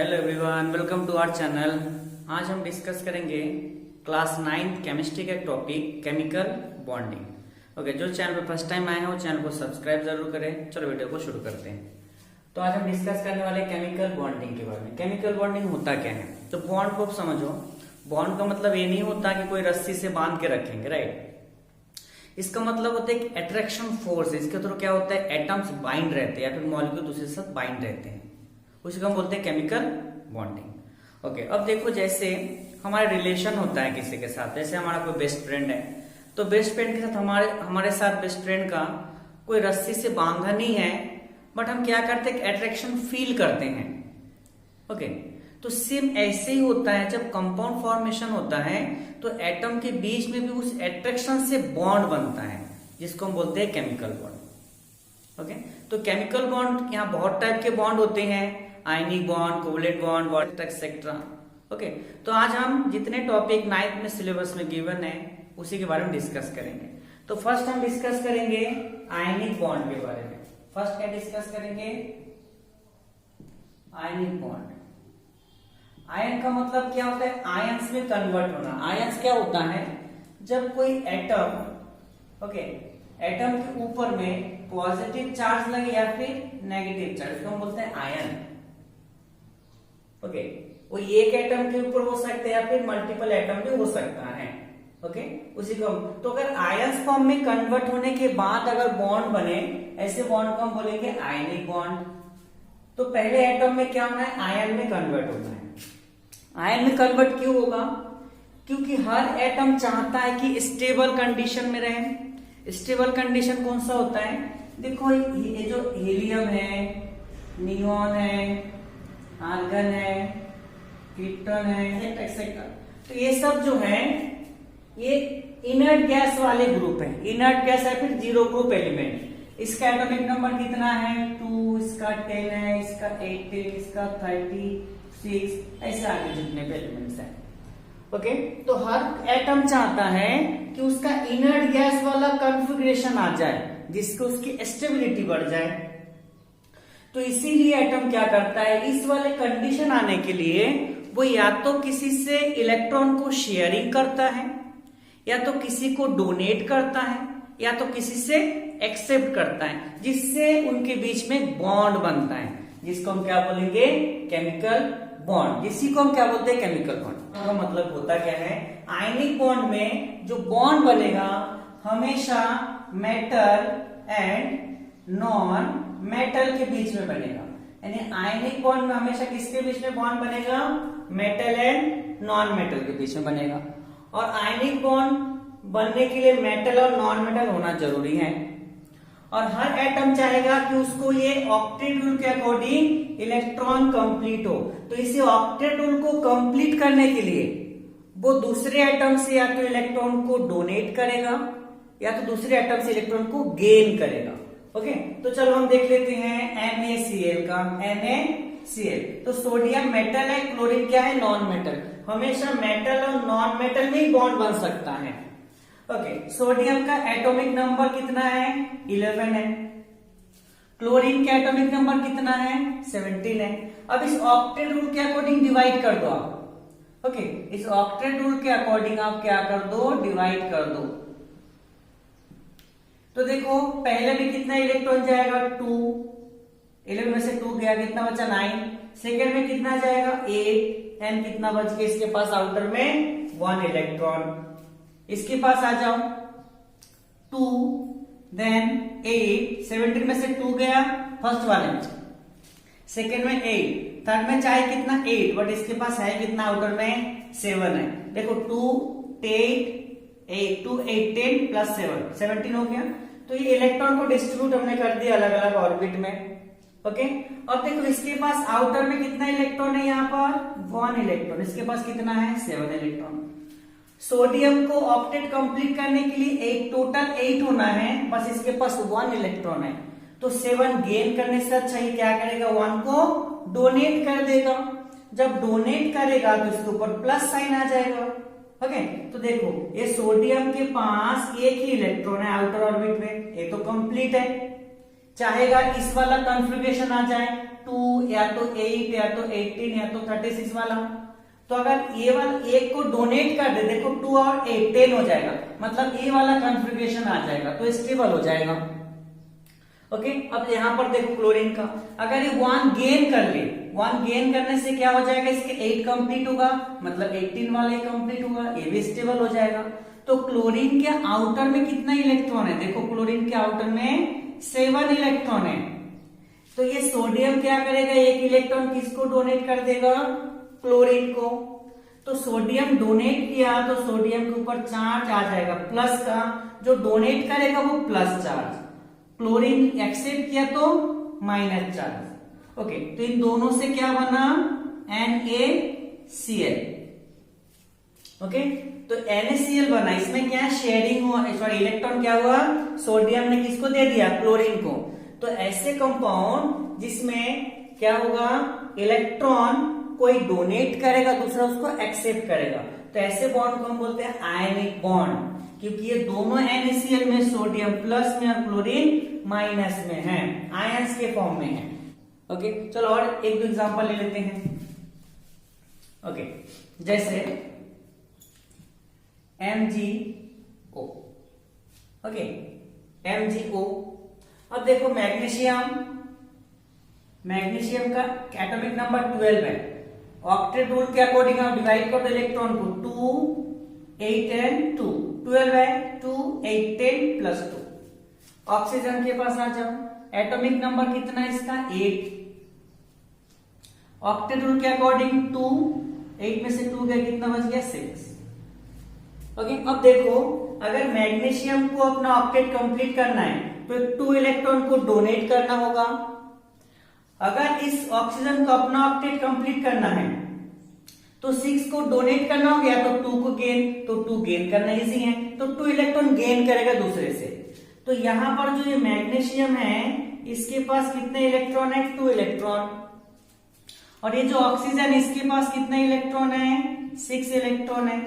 Hello everyone, welcome to our channel. आज हम discuss करेंगे क्लास 9 केमिस्ट्री का टॉपिक केमिकल बॉन्डिंग। ओके, जो चैनल पर फर्स्ट टाइम आए हैं वो चैनल को सब्सक्राइब जरूर करें। चलो वीडियो को शुरू करते हैं। तो आज हम डिस्कस करने वाले केमिकल बॉन्डिंग के बारे में। केमिकल बॉन्डिंग होता क्या है? तो बॉन्ड को समझो। बॉन्ड का मतलब ये नहीं होता कि कोई रस्सी से बांध के रखेंगे, राइट। इसका मतलब होता है कि अट्रैक्शन फोर्स। इसके थ्रू क्या होता है, एटम्स बाइंड रहते हैं या फिर मॉलिक्यूल दूसरे के साथ बाइंड रहते हैं, उसी को हम बोलते हैं केमिकल बॉन्डिंग। ओके, अब देखो, जैसे हमारा रिलेशन होता है किसी के साथ। जैसे हमारा कोई बेस्ट फ्रेंड है, तो बेस्ट फ्रेंड के साथ हमारे साथ बेस्ट फ्रेंड का कोई रस्सी से बांधा नहीं है, बट हम क्या करते हैं, अट्रैक्शन फील करते हैं। ओके, तो सेम ऐसे ही होता है जब कंपाउंड फॉर्मेशन होता है, तो एटम के बीच में भी उस अट्रैक्शन से बॉन्ड बनता है, जिसको हम बोलते हैं केमिकल बॉन्ड। ओके, तो केमिकल बॉन्ड यहाँ बहुत टाइप के बॉन्ड होते हैं, ionic bond, covalent bond, water etcetera. Okay, तो आज हम जितने टॉपिक 9th में सिलेबस में गिवन है उसी के बारे में डिस्कस करेंगे। तो फर्स्ट हम डिस्कस करेंगे आयनिक बॉन्ड के बारे में। फर्स्ट क्या डिस्कस करेंगे? Ionic bond. आयन का मतलब क्या होता है? आयंस में कन्वर्ट होना। आयंस क्या होता है, जब कोई एटम, ओके, एटम के ऊपर में पॉजिटिव चार्ज लगे या फिर नेगेटिव चार्ज, इसको हम बोलते हैं आयन। ओके, वो एक एटम के ऊपर हो सकते हैं या फिर मल्टीपल एटम भी हो सकता है। ओके, उसी को तो अगर आयंस फॉर्म में कन्वर्ट होने के बाद अगर बॉन्ड बने, ऐसे बॉन्ड को हम बोलेंगे आयनिक बॉन्ड। तो पहले एटम में क्या होना है, आयन में कन्वर्ट होना है। आयन में कन्वर्ट क्यों होगा? क्योंकि हर एटम चाहता है कि स्टेबल कंडीशन में रहे। स्टेबल कंडीशन कौन सा होता है? देखो, ये जो हीलियम है, नियॉन है, आर्गन है, कीटन है, एक्सेट्रा, तो ये सब जो है ये इनर्ट गैस वाले ग्रुप है। इनर्ट गैस है, फिर जीरो ग्रुप एलिमेंट। इसका एटॉमिक नंबर कितना है? 2, इसका 10 है, इसका 18, इसका 36, ऐसे आगे जितने भी एलिमेंट्स हैं। ओके, तो हर एटम चाहता है कि उसका इनर्ट गैस वाला कॉन्फ़िगरेशन आ जाए, जिससे उसकी स्टेबिलिटी बढ़ जाए। तो इसीलिए एटम क्या करता है, इस वाले कंडीशन आने के लिए वो या तो किसी से इलेक्ट्रॉन को शेयरिंग करता है, या तो किसी को डोनेट करता है, या तो किसी से एक्सेप्ट करता है, जिससे उनके बीच में बॉन्ड बनता है, जिसको हम क्या बोलेंगे, केमिकल बॉन्ड। इसी को हम क्या बोलते हैं, केमिकल बॉन्ड। का मतलब होता क्या है, आयनिक बॉन्ड में जो बॉन्ड बनेगा हमेशा मेटल एंड नॉन मेटल के बीच में बनेगा। यानी आयनिक बॉन्ड में हमेशा किसके बीच में बॉन्ड बनेगा? मेटल एंड नॉन मेटल के बीच में बनेगा। और आयनिक बॉन्ड बनने के लिए मेटल और नॉन मेटल होना जरूरी है। और हर एटम चाहेगा कि उसको ये ऑक्टेट रूल के अकॉर्डिंग इलेक्ट्रॉन कंप्लीट हो। तो इसे ऑक्टेट रूल को कंप्लीट करने के लिए वो दूसरे एटम से या तो इलेक्ट्रॉन को डोनेट करेगा, या तो दूसरे एटम से इलेक्ट्रॉन को गेन करेगा। ओके, तो चलो हम देख लेते हैं NaCl का। NaCl, तो सोडियम मेटल है, क्लोरीन क्या है, नॉन मेटल। हमेशा मेटल और नॉन मेटल में ही बॉन्ड बन सकता है। ओके, सोडियम का एटॉमिक नंबर कितना है? 11 है। क्लोरीन का एटॉमिक नंबर कितना है? 17 है। अब इस ऑक्टेट रूल के अकॉर्डिंग डिवाइड कर दो आप। ओके, इस ऑक्टेट रूल के अकॉर्डिंग आप क्या कर दो, डिवाइड कर दो। तो देखो, पहले में कितना इलेक्ट्रॉन जाएगा? 2। 11 में से 2 गया, कितना बचा? 9। सेकेंड में कितना जाएगा? 8। एंड कितना बच गया इसके पास आउटर में? 1 इलेक्ट्रॉन। इसके पास आ जाओ, 2 देन 8। 17 में से 2 गया, फर्स्ट वाले में। सेकेंड में 8, थर्ड में चाहे कितना? 8, बट इसके पास है कितना आउटर में? 7 है। देखो, 2 8 8 2 8 10 प्लस 7 17 हो गया। तो ये इलेक्ट्रॉन को डिस्ट्रीब्यूट हमने कर दिया अलग अलग ऑर्बिट में। ओके, अब देखो इसके पास आउटर में कितना इलेक्ट्रॉन है? यहाँ पर 1 इलेक्ट्रॉन। इसके पास कितना है? 7 इलेक्ट्रॉन। सोडियम को ऑक्टेट कंप्लीट करने के लिए एक टोटल 8 होना है, बस इसके पास 1 इलेक्ट्रॉन है। तो 7 गेन करने से अच्छा ये क्या करेगा, 1 को डोनेट कर देगा। जब डोनेट करेगा तो इसके ऊपर प्लस साइन आ जाएगा। ओके, तो देखो ये सोडियम के पास एक ही इलेक्ट्रॉन है आउटर ऑर्बिट में, ये तो कंप्लीट है। चाहेगा इस वाला कॉन्फ़िगरेशन आ जाए, 2 या तो 8 या तो 18 या तो 36 वाला। तो अगर ये वाला एक को डोनेट कर दे, देखो 2 और 8 10 हो जाएगा, मतलब ये वाला कॉन्फ़िगरेशन आ जाएगा तो स्टेबल हो जाएगा। ओके, अब यहां पर देखो क्लोरीन का, अगर ये 1 गेन कर ले, 1 गेन करने से क्या हो जाएगा, इसके 8 कंप्लीट होगा, मतलब 18 वाला कंप्लीट होगा, ये भी स्टेबल हो जाएगा। तो क्लोरीन के आउटर में कितना इलेक्ट्रॉन है, देखो क्लोरीन के आउटर में 7 इलेक्ट्रॉन है। तो ये सोडियम क्या करेगा, एक इलेक्ट्रॉन किसको डोनेट कर देगा, क्लोरीन को। तो सोडियम डोनेट किया तो सोडियम के ऊपर चार्ज आ जाएगा प्लस का, जो डोनेट करेगा वो प्लस चार्ज, क्लोरीन एक्सेप्ट किया तो माइनस चार्ज। ओके, तो इन दोनों से क्या बना, NaCl। ओके, तो NaCl बना, इसमें क्या शेयरिंग हुआ, सॉरी इलेक्ट्रॉन क्या हुआ, सोडियम ने किसको दे दिया, क्लोरीन को। तो ऐसे कंपाउंड जिसमें क्या होगा, इलेक्ट्रॉन कोई डोनेट करेगा, दूसरा उसको एक्सेप्ट करेगा, तो ऐसे बॉन्ड को हम बोलते हैं आयनिक बॉन्ड, क्योंकि ये दोनों NaCl में सोडियम प्लस में और क्लोरीन माइनस में है, आयंस के फॉर्म में है। ओके, चलो और एक दो एग्जांपल ले लेते हैं। ओके, जैसे MgO। Okay, MgO। अब देखो मैग्नीशियम का एटॉमिक नंबर 12 है, ऑक्टेट रूल के अकॉर्डिंग आप डिवाइड कर दो इलेक्ट्रॉन को, 2 8 एंड 2 12 है, 2 8 10 प्लस 2। ऑक्सीजन के पास आ जाओ, एटॉमिक नंबर कितना है इसका, 8। ऑक्टेट रूल के अकॉर्डिंग 2 8 में से 2 गया, कितना बच गया, 6। ओके, अब देखो अगर मैग्नीशियम को अपना ऑक्टेट कंप्लीट करना है तो 2 इलेक्ट्रॉन को डोनेट करना होगा। अगर इस ऑक्सीजन को अपना ऑक्टेट कंप्लीट करना है तो 6 को डोनेट करना हो गया, तो 2 को गेन, तो 2 गेन करना इजी है, तो 2 इलेक्ट्रॉन गेन करेगा दूसरे से। तो यहां पर जो ये मैग्नीशियम है इसके पास कितने इलेक्ट्रॉन है, 2 इलेक्ट्रॉन, और ये जो ऑक्सीजन इसके पास कितने इलेक्ट्रॉन है, 6 इलेक्ट्रॉन है।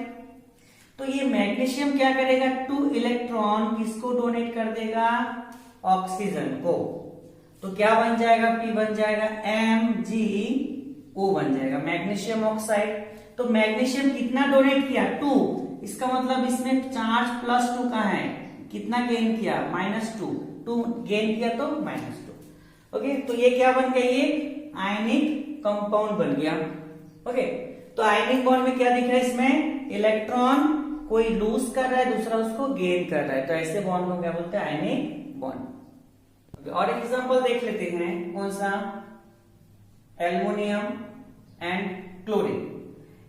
तो ये मैग्नीशियम क्या करेगा, 2 इलेक्ट्रॉन किसको डोनेट कर देगा, ऑक्सीजन को। तो क्या बन जाएगा, P बन जाएगा, MgO बन जाएगा, मैग्नीशियम ऑक्साइड। तो मैग्नीशियम कितना डोनेट किया, 2, इसका मतलब इसमें चार्ज +2 का है, कितना गेन किया, -2, 2 गेन किया तो -2। ओके, तो ये क्या बन गया, ये आयनिक कंपाउंड बन गया। ओके, तो आयनिक बॉन्ड में क्या दिख रहा है, इसमें इलेक्ट्रॉन कोई लूज कर रहा है, दूसरा उसको गेन कर रहा है, तो ऐसे बॉन्ड को क्या बोलते हैं, आयनिक बॉन्ड। और एक एग्जांपल देख लेते हैं, कौन सा, एल्युमिनियम एंड क्लोरीन।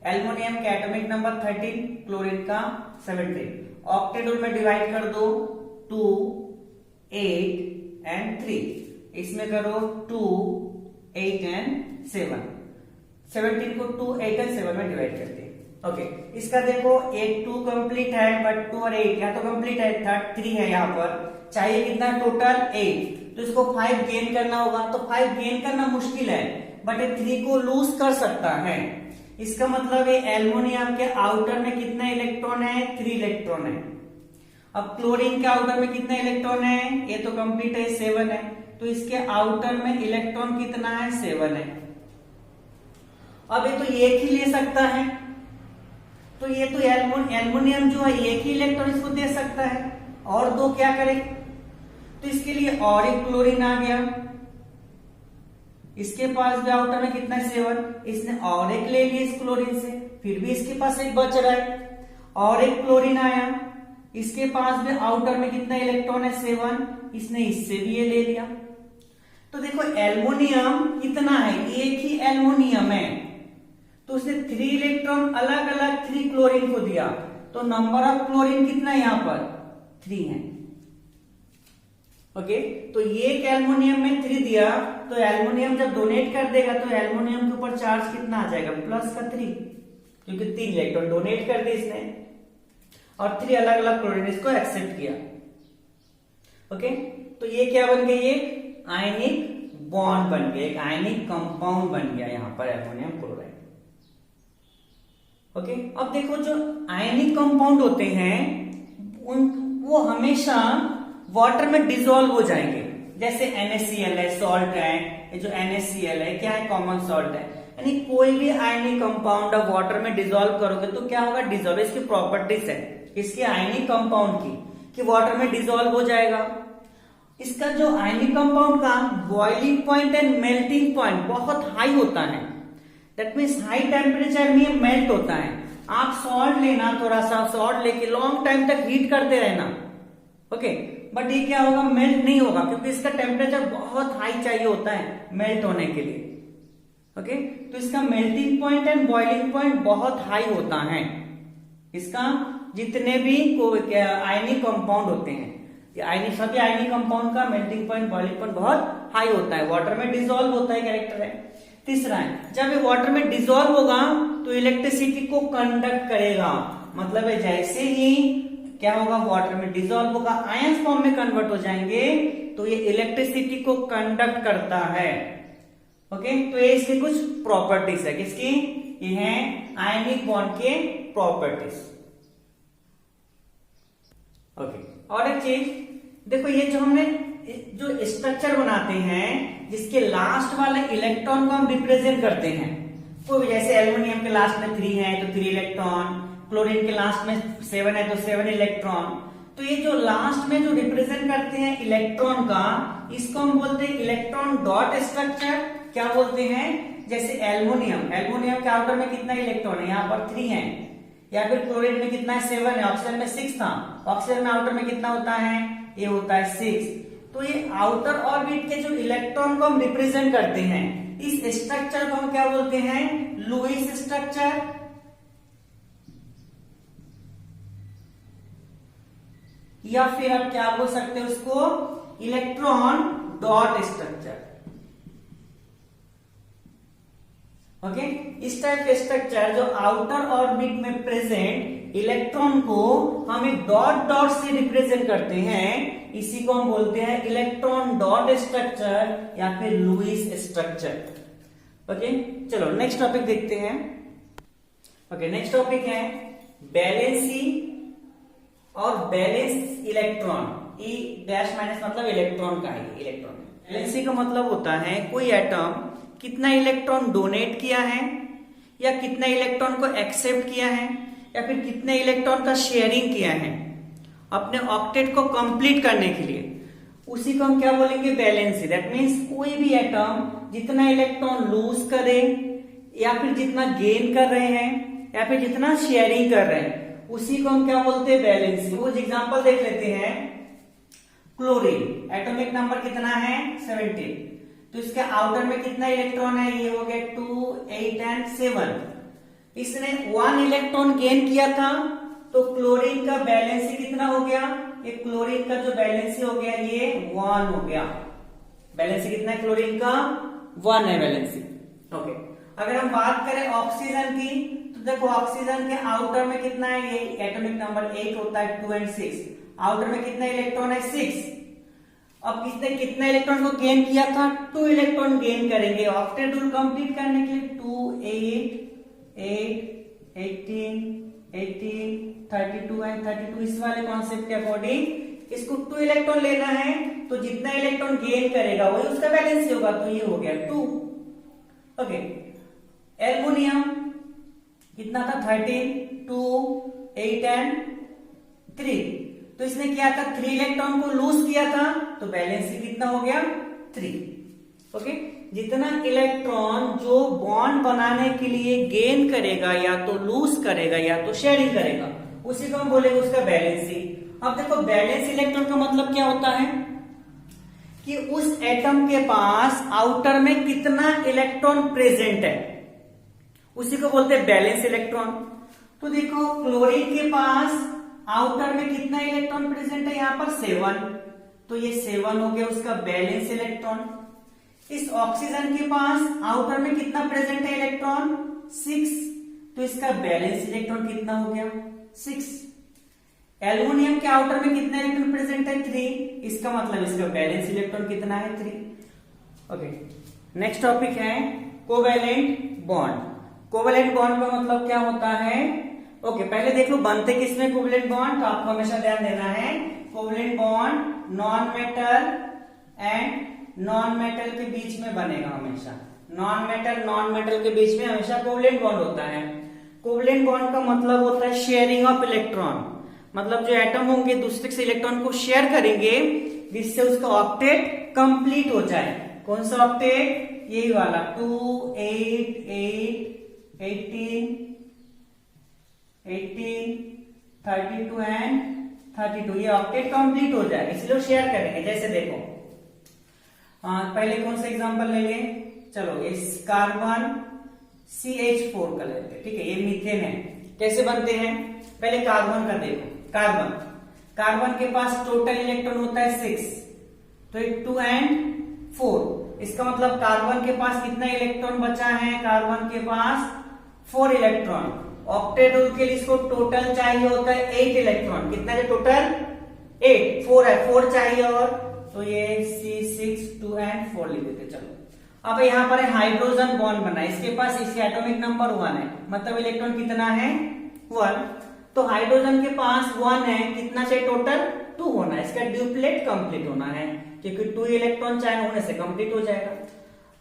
एल्युमिनियम का एटॉमिक नंबर 13, क्लोरीन का 17। ऑक्टेट रूल में डिवाइड कर दो, 2 8 एंड 3, इसमें करो 2 8 एंड 7। 17 को 2 8 एंड 7 में डिवाइड करते हैं। ओके, इसका देखो 8 2 कंप्लीट है, बट 2 और 8 या तो कंप्लीट है, 3 है, यहाँ पर चाहिए कितना, टोटल 8, तो इसको 5 गेन करना होगा। तो 5 गेन करना मुश्किल है, बट ये 3 को लूज कर सकता है। इसका मतलब है एल्युमिनियम के आउटर में कितना इलेक्ट्रॉन है, 3 इलेक्ट्रॉन है। अब क्लोरीन के आउटर में कितना इलेक्ट्रॉन है, ये तो कंप्लीट है, 7 है, तो इसके आउटर में इलेक्ट्रॉन कितना है, 7 है। अब ये तो एक ही ले सकता है, तो ये तो एल्युमिनियम जो है एक ही इलेक्ट्रॉन इसको दे सकता है, और 2 क्या करे, तो इसके लिए और एक क्लोरीन आ गया, इसके पास भी आउटर में कितना है, 7, इसने और एक ले लिया इस क्लोरीन से, फिर भी इसके पास एक बच रहा है, और एक क्लोरीन आया, इसके पास भी आउटर में कितना इलेक्ट्रॉन है, 7, इसने इससे भी ये ले लिया। तो देखो एल्युमिनियम कितना है, एक ही एल्युमिनियम है, तो उसने 3 इलेक्ट्रॉन अलग अलग 3 क्लोरीन को दिया, तो नंबर ऑफ क्लोरीन कितना है, यहां पर 3 है। ओके, तो ये एल्युमिनियम में 3 दिया, तो एल्युमिनियम जब डोनेट कर देगा तो एल्युमिनियम के ऊपर चार्ज कितना आ जाएगा, +3, क्योंकि 3 इलेक्ट्रॉन डोनेट कर दिए इसने, और 3 अलग अलग क्लोरीन इसको एक्सेप्ट किया। ओके, तो ये क्या बन गया, ये आयनिक बॉन्ड बन गया, एक आयनिक कंपाउंड बन गया यहां पर एल्युमिनियम क्लोराइड। ओके, अब देखो जो आयनिक कंपाउंड होते हैं वो हमेशा वाटर में डिसॉल्व हो जाएंगे, जैसे NaCl है, सॉल्ट है, ये जो NaCl है क्या है, कॉमन सॉल्ट है। यानी कोई भी आयनिक कंपाउंड आप वाटर में डिसॉल्व करोगे तो क्या होगा, डिसॉल्व, इसकी प्रॉपर्टीज है इसके आयनिक कंपाउंड की कि वाटर में डिसॉल्व हो जाएगा। इसका जो आयनिक कंपाउंड का boiling point and melting point बहुत हाई होता है, दैट मीन्स हाई टेम्परेचर में मेल्ट होता है। आप सॉल्ट लेना, थोड़ा सा सॉल्ट लेके लॉन्ग टाइम तक हीट करते रहना, ओके, बट ये क्या होगा, मेल्ट नहीं होगा क्योंकि इसका टेम्परेचर बहुत हाई चाहिए होता है मेल्ट होने के लिए, ओके। तो इसका melting point and boiling point बहुत हाई होता है। इसका जितने भी आयनिक कंपाउंड होते हैं, सभी आयनिक कंपाउंड का मेल्टिंग पॉइंट, बॉइलिंग पॉइंट बहुत हाई होता है, वाटर में डिसॉल्व होता है, कैरेक्टर है। तीसरा है, जब ये वाटर में डिसॉल्व होगा तो इलेक्ट्रिसिटी को कंडक्ट करेगा, मतलब है जैसे ही क्या होगा, वाटर में डिसॉल्व होगा, आयंस फॉर्म में कन्वर्ट हो जाएंगे तो ये इलेक्ट्रिसिटी को कंडक्ट करता है, ओके। तो ये इसकी कुछ प्रॉपर्टीज है, किसकी, ये है आयनिक बॉन्ड के प्रॉपर्टीज, ओके। और एक चीज देखो, ये जो हमने जो स्ट्रक्चर बनाते हैं जिसके लास्ट वाले इलेक्ट्रॉन को हम रिप्रेजेंट करते हैं, तो जैसे एल्युमिनियम के लास्ट में 3 है तो 3 इलेक्ट्रॉन, क्लोरीन के लास्ट में 7 है तो 7 इलेक्ट्रॉन। तो ये जो लास्ट में जो रिप्रेजेंट करते हैं इलेक्ट्रॉन का, इसको हम बोलते हैं इलेक्ट्रॉन डॉट स्ट्रक्चर। क्या बोलते हैं, जैसे एल्युमिनियम के आउटर में कितना इलेक्ट्रॉन है, यहाँ पर 3 है, या फिर क्लोरीन में कितना है, 7 है, ऑक्सीजन में 6 था, ऑक्सीजन में आउटर में कितना होता है, ये होता है 6। तो ये आउटर ऑर्बिट के जो इलेक्ट्रॉन को हम रिप्रेजेंट करते हैं, इस स्ट्रक्चर को हम क्या बोलते हैं, लुईस स्ट्रक्चर, या फिर आप क्या बोल सकते हो उसको, इलेक्ट्रॉन डॉट स्ट्रक्चर, ओके। इस टाइप के स्ट्रक्चर जो आउटर ऑर्बिट में प्रेजेंट इलेक्ट्रॉन को हम एक डॉट डॉट से रिप्रेजेंट करते हैं, इसी को हम बोलते हैं इलेक्ट्रॉन डॉट स्ट्रक्चर या फिर लुईस स्ट्रक्चर, ओके। चलो नेक्स्ट टॉपिक देखते हैं, ओके। नेक्स्ट टॉपिक है वैलेंसी और बैलेंस इलेक्ट्रॉन, ई डैश माइनस मतलब इलेक्ट्रॉन का है, इलेक्ट्रॉन। वैलेंसी का मतलब होता है कोई एटम कितना इलेक्ट्रॉन डोनेट किया है, या कितना इलेक्ट्रॉन को एक्सेप्ट किया है, या फिर कितने इलेक्ट्रॉन का शेयरिंग किया है अपने ऑक्टेट को कंप्लीट करने के लिए, उसी को हम क्या बोलेंगे, वैलेंसी। दैट मीन्स कोई भी एटम जितना इलेक्ट्रॉन लूज करे, या फिर जितना गेन कर रहे हैं, या फिर जितना शेयरिंग कर रहे हैं, उसी को हम क्या बोलते हैं, वैलेंसी। कुछ एग्जांपल देख लेते हैं। क्लोरीन एटॉमिक नंबर कितना है, 17, तो इसके आउटर में कितना इलेक्ट्रॉन है, ये हो गया 2, 8 एंड 7। इसने 1 इलेक्ट्रॉन गेन किया था, तो क्लोरीन का बैलेंसी कितना हो गया, ये क्लोरीन का जो बैलेंसी हो गया ये 1 हो गया। बैलेंसी कितना है क्लोरीन का, 1 है बैलेंसी, ओके। अगर हम बात करें ऑक्सीजन की, तो देखो ऑक्सीजन के आउटर में कितना है, ये एटॉमिक नंबर 8 होता है, 2 एंड 6, आउटर में कितना इलेक्ट्रॉन है, 6। अब इसने कितना इलेक्ट्रॉन को गेन किया था, 2 इलेक्ट्रॉन गेन करेंगे ऑक्टेट रूल कंप्लीट करने के लिए। 2, 8, 8, 18, 18, 32 एंड 32, इस वाले कॉन्सेप्ट के अकॉर्डिंग इसको 2 इलेक्ट्रॉन लेना है, तो जितना इलेक्ट्रॉन गेन करेगा वही उसका बैलेंस होगा, तो ये हो गया 2, ओके। एल्युमिनियम कितना था, 13, 2, 8 एंड 3, तो इसने क्या था, 3 इलेक्ट्रॉन को लूज किया था, तो बैलेंसी कितना हो गया, 3, ओके। जितना इलेक्ट्रॉन जो बॉन्ड बनाने के लिए गेन करेगा, या तो लूज करेगा या तो शेयरिंग करेगा, उसी को हम बोलेंगे उसका बैलेंसी। अब देखो बैलेंस इलेक्ट्रॉन का मतलब क्या होता है कि उस एटम के पास आउटर में कितना इलेक्ट्रॉन प्रेजेंट है, उसी को बोलते हैं बैलेंस इलेक्ट्रॉन। तो देखो क्लोरीन के पास आउटर में कितना इलेक्ट्रॉन प्रेजेंट है, यहां पर 7, तो ये 7 हो गया उसका बैलेंस इलेक्ट्रॉन। इस ऑक्सीजन के पास आउटर में कितना प्रेजेंट है इलेक्ट्रॉन, 6, तो इसका बैलेंस इलेक्ट्रॉन कितना हो गया, 6। एल्युमिनियम के आउटर में कितना इलेक्ट्रॉन प्रेजेंट है, 3, इसका मतलब इसका बैलेंस इलेक्ट्रॉन कितना है, 3, ओके। नेक्स्ट टॉपिक है कोवैलेंट बॉन्ड। कोवैलेंट बॉन्ड का मतलब क्या होता है, ओके। पहले देख लो बनते किसमें कोवैलेंट बॉन्ड, तो आपको हमेशा ध्यान देना है covalent bond non metal and non metal के बीच में बनेगा हमेशा। नॉन मेटल के बीच में हमेशा कोवलेंट बॉन्ड होता है। कोवलेंट बॉन्ड का मतलब होता है शेयरिंग ऑफ इलेक्ट्रॉन, मतलब जो एटम होंगे दूसरे से इलेक्ट्रॉन को शेयर करेंगे जिससे उसका ऑक्टेट कंप्लीट हो जाए। कौन सा ऑक्टेट? यही वाला 2 8 8 18 18 32 एंड 32, ये ऑक्टेट कंप्लीट हो जाए इसलिए शेयर करेंगे। जैसे देखो पहले कौन सा एग्जांपल ले लें, चलो इस कार्बन CH4 का लेते हैं, ठीक है, ये मीथेन है। कैसे बनते हैं? पहले कार्बन का देखो, कार्बन के पास टोटल इलेक्ट्रॉन होता है 6, तो 2 एंड 4, इसका मतलब कार्बन के पास कितना इलेक्ट्रॉन बचा है? कार्बन के पास 4 इलेक्ट्रॉन। ऑक्टेट रूल के लिए इसको टोटल चाहिए होता है 8 इलेक्ट्रॉन। कितना है टोटल? 8, 4 है, 4 चाहिए और, तो ये C6 2 एंड 4 लिख देते। चलो अब यहाँ पर हाइड्रोजन बॉन्ड बना, इसके पास इसके एटॉमिक नंबर 1 है, मतलब इलेक्ट्रॉन कितना है? 1। तो हाइड्रोजन के पास 1 है, कितना चाहिए टोटल? 2 होना है, इसका ड्यूप्लेट कंप्लीट होना है क्योंकि 2 इलेक्ट्रॉन चाहिए होने से कंप्लीट हो जाएगा।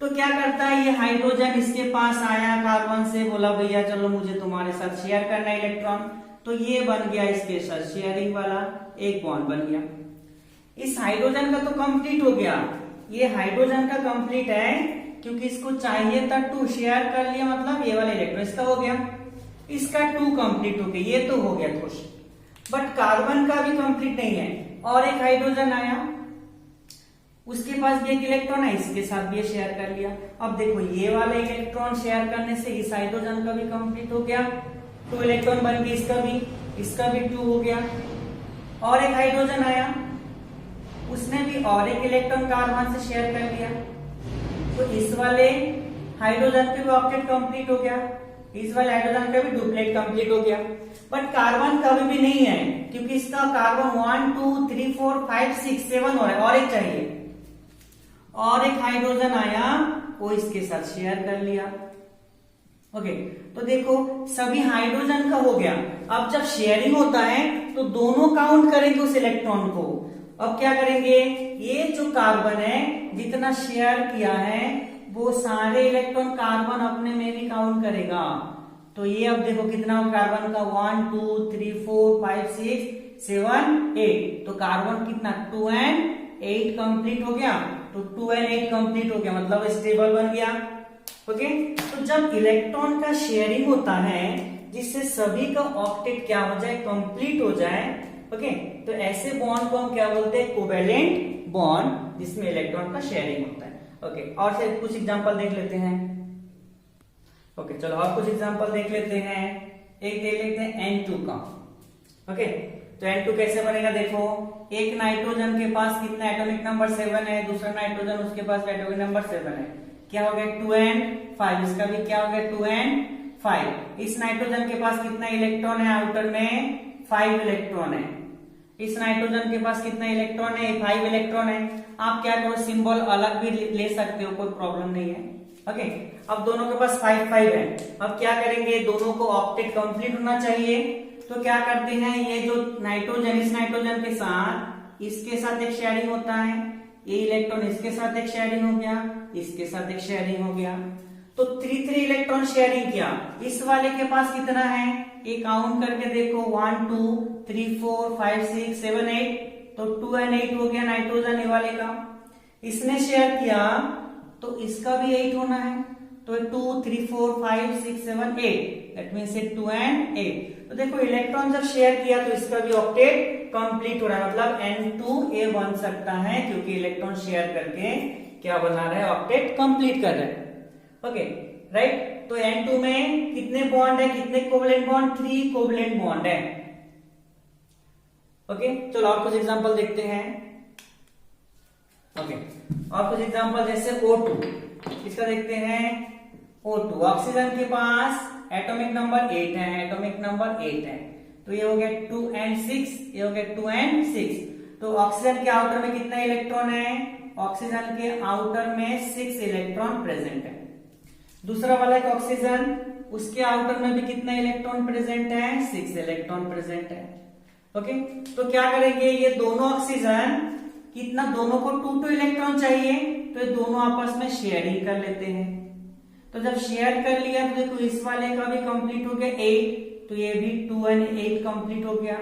तो क्या करता है ये हाइड्रोजन, इसके पास आया कार्बन से, बोला भैया चलो मुझे तुम्हारे साथ शेयर करना है इलेक्ट्रॉन, तो ये बन गया इसके साथ शेयरिंग वाला एक बॉन्ड बन गया। इस हाइड्रोजन का तो कंप्लीट हो गया, ये हाइड्रोजन का कंप्लीट है क्योंकि इसको चाहिए था 2, शेयर कर लिया, मतलब ये वाला इलेक्ट्रॉन इसका हो गया, इसका 2 कंप्लीट हो गया, ये तो हो गया खुश। बट कार्बन का भी कंप्लीट नहीं है, और एक हाइड्रोजन आया, उसके पास भी एक इलेक्ट्रॉन है, इसके साथ भी शेयर कर लिया। अब देखो ये वाला इलेक्ट्रॉन शेयर करने से इस हाइड्रोजन का भी कंप्लीट हो गया, 2 इलेक्ट्रॉन बन गए, इसका भी 2 हो गया। और एक हाइड्रोजन आया, उसने भी और एक इलेक्ट्रॉन कार्बन से शेयर कर लिया, तो इस वाले हाइड्रोजन के भी ऑक्टेट कंप्लीट हो गया, इस वाले हाइड्रोजन का भी डुप्लेट कंप्लीट हो गया। बट कार्बन का भी नहीं है क्योंकि इसका कार्बन 1 2 3 4 5 6 7 हो रहा है, और एक चाहिए। और एक हाइड्रोजन आया, वो इसके साथ शेयर कर लिया। ओके, तो देखो सभी हाइड्रोजन का हो गया। अब जब शेयरिंग होता है तो दोनों काउंट करेंगे उस इलेक्ट्रॉन को। अब क्या करेंगे, ये जो कार्बन है जितना शेयर किया है वो सारे इलेक्ट्रॉन कार्बन अपने में भी काउंट करेगा। तो ये अब देखो कितना कार्बन का 1 2 3 4 5 6 7 8, तो कार्बन कितना 2 एंड 8 कंप्लीट हो गया, तो 2 एंड 8 कंप्लीट हो गया, मतलब स्टेबल बन गया। ओके, तो जब इलेक्ट्रॉन का शेयरिंग होता है जिससे सभी का ऑक्टेट क्या हो जाए, कंप्लीट हो जाए, ओके, तो ऐसे बॉन्ड को हम क्या बोलते हैं, कोवेलेंट बॉन्ड, जिसमें इलेक्ट्रॉन का शेयरिंग होता है। ओके, और से कुछ एग्जांपल देख लेते हैं। ओके, चलो और कुछ एग्जांपल देख लेते हैं। एक देख लेते हैं N2 का। ओके, तो N2 कैसे बनेगा, देखो एक नाइट्रोजन के पास कितना एटॉमिक नंबर 7 है, दूसरा नाइट्रोजन उसके पास एटॉमिक नंबर 7 है, क्या हो गया 2 एंड 5, इसका भी क्या हो गया 2 एंड 5। इस नाइट्रोजन के पास कितना इलेक्ट्रॉन है, आउटर में 5 इलेक्ट्रॉन है। इस नाइट्रोजन के पास कितना इलेक्ट्रॉन है, 5 इलेक्ट्रॉन है। आप क्या करो, सिंबल अलग भी ले सकते हो, कोई प्रॉब्लम नहीं है। ओके, अब दोनों के पास 5 5 है। अब क्या करेंगे, दोनों को ऑक्टेट कंप्लीट होना चाहिए, तो क्या करते हैं, ये जो नाइट्रोजन, इस नाइट्रोजन के साथ इसके साथ एक शेयरिंग होता है, ये इलेक्ट्रॉन इसके साथ एक शेयरिंग हो गया, इसके साथ एक शेयरिंग हो गया, तो 3 इलेक्ट्रॉन शेयरिंग किया। इस वाले के पास कितना है, ये काउंट करके देखो 1 2 3 4 5 6 7 8, तो 2 एंड 8 हो गया नाइट्रोजन ये वाले का। इसने शेयर किया तो इसका भी 8 होना है, तो 2 3 4 5 6 7 8, दैट मीन्स 2 एंड 8। तो देखो इलेक्ट्रॉन जब शेयर किया तो इसका भी ऑक्टेट कंप्लीट हो रहा है, मतलब N2A बन सकता है क्योंकि इलेक्ट्रॉन शेयर करके क्या बना रहा है, ऑक्टेट कंप्लीट कर रहा है। ओके, राइट, तो N2 में कितने बॉन्ड है, कितने कोवलेंट बॉन्ड, 3 कोवलेंट बॉन्ड है। ओके, चलो और कुछ एग्जांपल देखते हैं। ओके, और कुछ एग्जांपल जैसे O2, इसका देखते हैं। O2 ऑक्सीजन के पास एटॉमिक नंबर 8 है, एटॉमिक नंबर 8 है, तो ये हो गया 2 एंड 6, ये हो गया 2 एंड 6। तो ऑक्सीजन के आउटर में कितना इलेक्ट्रॉन है, ऑक्सीजन के आउटर में 6 इलेक्ट्रॉन प्रेजेंट है। दूसरा वाला एक ऑक्सीजन, उसके आउटर में भी कितना इलेक्ट्रॉन प्रेजेंट है, 6 इलेक्ट्रॉन प्रेजेंट है। ओके, तो क्या करेंगे, ये दोनों ऑक्सीजन कितना, दोनों को 2 इलेक्ट्रॉन चाहिए, तो ये दोनों आपस में शेयरिंग कर लेते हैं। तो जब शेयर कर लिया तो देखो इस वाले का भी कंप्लीट हो गया 8, तो ये भी 2 और 8 कंप्लीट हो गया।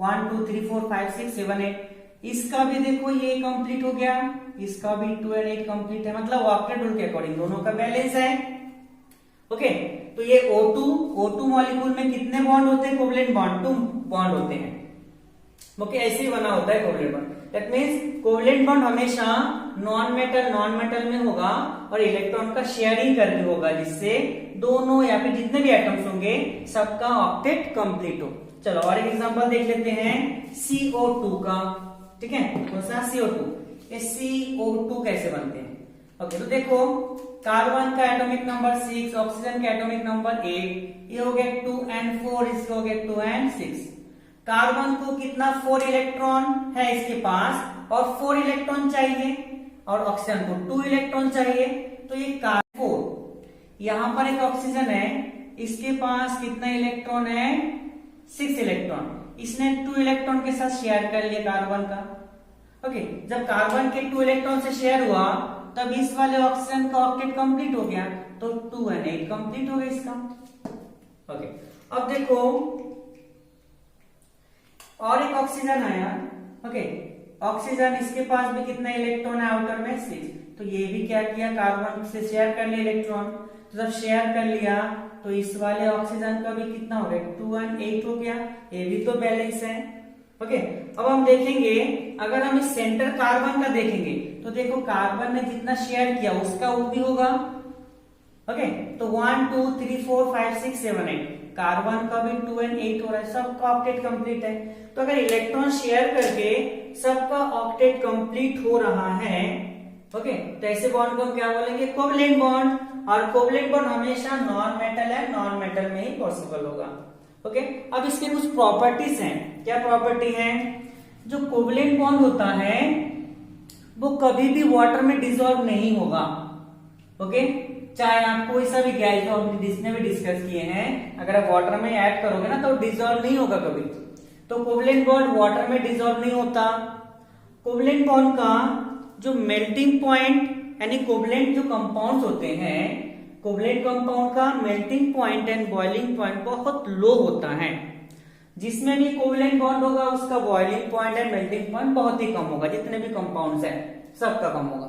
1 2 3 4 5 6 7 8, इसका भी देखो ये कंप्लीट हो गया, इसका भी 2 और 8 कंप्लीट है, मतलब ऑक्टेट रूल के अकॉर्डिंग दोनों का बैलेंस है। ओके, तो ये O2 मॉलिक्यूल में कितने बॉन्ड होते हैं? कोवलेंट बॉन्ड 2 बॉन्ड होते हैं। ओके, ऐसे ही बना होता है covalent bond. That means covalent bond हमेशा नॉन मेटल में होगा और इलेक्ट्रॉन का शेयरिंग करके होगा, जिससे दोनों या फिर जितने भी एटम्स होंगे सबका ऑक्टेट कंप्लीट हो। चलो और एक एग्जांपल देख लेते हैं CO2 का। ठीक है, कौन सा? CO2। ये CO2 कैसे बनते हैं? ओके, तो देखो कार्बन का एटॉमिक नंबर 6, ऑक्सीजन का एटॉमिक नंबर 8, ये हो गया 2 and 4, इसके हो गया 2 and 6। कार्बन को कितना 4 इलेक्ट्रॉन है इसके पास और 4 इलेक्ट्रॉन चाहिए, और ऑक्सीजन को 2 इलेक्ट्रॉन चाहिए, तो ये कार्बन 4। यहां पर एक ऑक्सीजन है, इसके पास कितना इलेक्ट्रॉन है? 6 इलेक्ट्रॉन। इसने 2 इलेक्ट्रॉन के साथ शेयर कर लिया कार्बन का। ओके, जब कार्बन के 2 इलेक्ट्रॉन से शेयर हुआ तब इस वाले ऑक्सीजन का ऑक्टेट कंप्लीट हो गया, तो 2 and 8 कंप्लीट हो गया इसका। ओके, अब देखो और एक ऑक्सीजन आया। ओके, ऑक्सीजन, इसके पास भी कितना इलेक्ट्रॉन है आउटर में? 6, तो ये भी क्या किया? कार्बन से शेयर कर लिया इलेक्ट्रॉन। तो जब शेयर कर लिया तो इस वाले ऑक्सीजन का भी कितना हो गया? 2 and 8 हो गया, ये भी तो बैलेंस है। ओके, अब हम देखेंगे, अगर हम इस सेंटर कार्बन का देखेंगे तो देखो कार्बन ने जितना शेयर किया उसका वो भी होगा। ओके, तो 1 2 3 4 5 6 7 8, कार्बन का भी 2 and 8 हो रहा है, सबका ऑक्टेट कंप्लीट है। तो अगर इलेक्ट्रॉन शेयर करके सबका ऑक्टेट कंप्लीट हो रहा है, ओके, तो ऐसे बॉन्ड को हम क्या बोलेंगे? Covalent bond. और कोवलेंट बॉन्ड हमेशा नॉन मेटल है, नॉन मेटल में ही पॉसिबल होगा। ओके, अब इसके कुछ प्रॉपर्टीज हैं। क्या प्रॉपर्टी है? जो कोवलेंट बॉन्ड होता है वो कभी भी वाटर में डिसॉल्व नहीं होगा। ओके, चाहे आप कोई सा भी गैस जो हमने जिसने भी डिस्कस किए हैं, अगर आप वाटर में ऐड करोगे ना तो डिसॉल्व नहीं होगा कभी। तो कोवलेंट बॉन्ड वाटर में डिसॉल्व नहीं होता। कोवलेंट बॉन्ड का जो मेल्टिंग पॉइंट यानी कोवलेंट जो कंपाउंड्स होते हैं, कोवलेंट कंपाउंड का melting point and boiling point बहुत लो होता है। जिसमें भी कोवलेंट बॉन्ड होगा उसका boiling point and melting point बहुत ही कम होगा, जितने भी कंपाउंड्स हैं सबका कम होगा।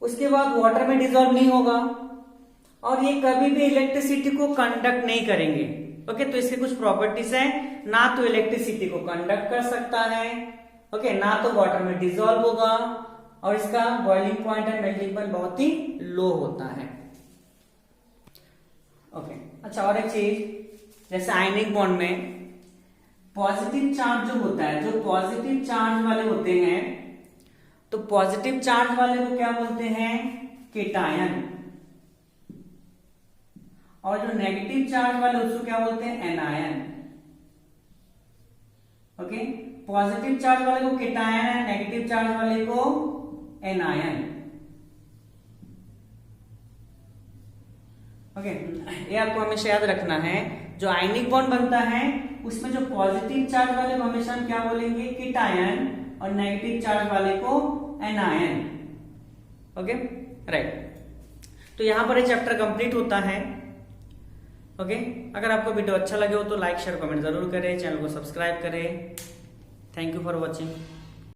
उसके बाद वाटर में डिसॉल्व नहीं होगा और ये कभी भी इलेक्ट्रिसिटी को कंडक्ट नहीं करेंगे। ओके, तो इसके कुछ प्रॉपर्टीज हैं, ना तो इलेक्ट्रिसिटी को कंडक्ट कर सकता है, ओके, ना तो वाटर में डिसॉल्व होगा, और इसका boiling point and melting point बहुत ही लो होता है। ओके, अच्छा और एक चीज, जैसे आयनिक बॉन्ड में पॉजिटिव चार्ज जो होता है, जो पॉजिटिव चार्ज वाले होते हैं, तो पॉजिटिव चार्ज वाले को क्या बोलते हैं? केटायन। और जो नेगेटिव चार्ज वाले उसको क्या बोलते हैं? एनायन। ओके, पॉजिटिव चार्ज वाले को केटायन है, नेगेटिव चार्ज वाले को एनायन। ओके, ये आपको हमेशा याद रखना है। जो आयनिक बॉन्ड बनता है उसमें जो पॉजिटिव चार्ज वाले को हमेशा हम क्या बोलेंगे? केटायन, और नेगेटिव चार्ज वाले को एनायन। Okay, right. तो यहां पर ये चैप्टर कंप्लीट होता है। ओके, अगर आपको वीडियो अच्छा लगे हो तो लाइक शेयर कमेंट जरूर करें, चैनल को सब्सक्राइब करें। Thank you for watching.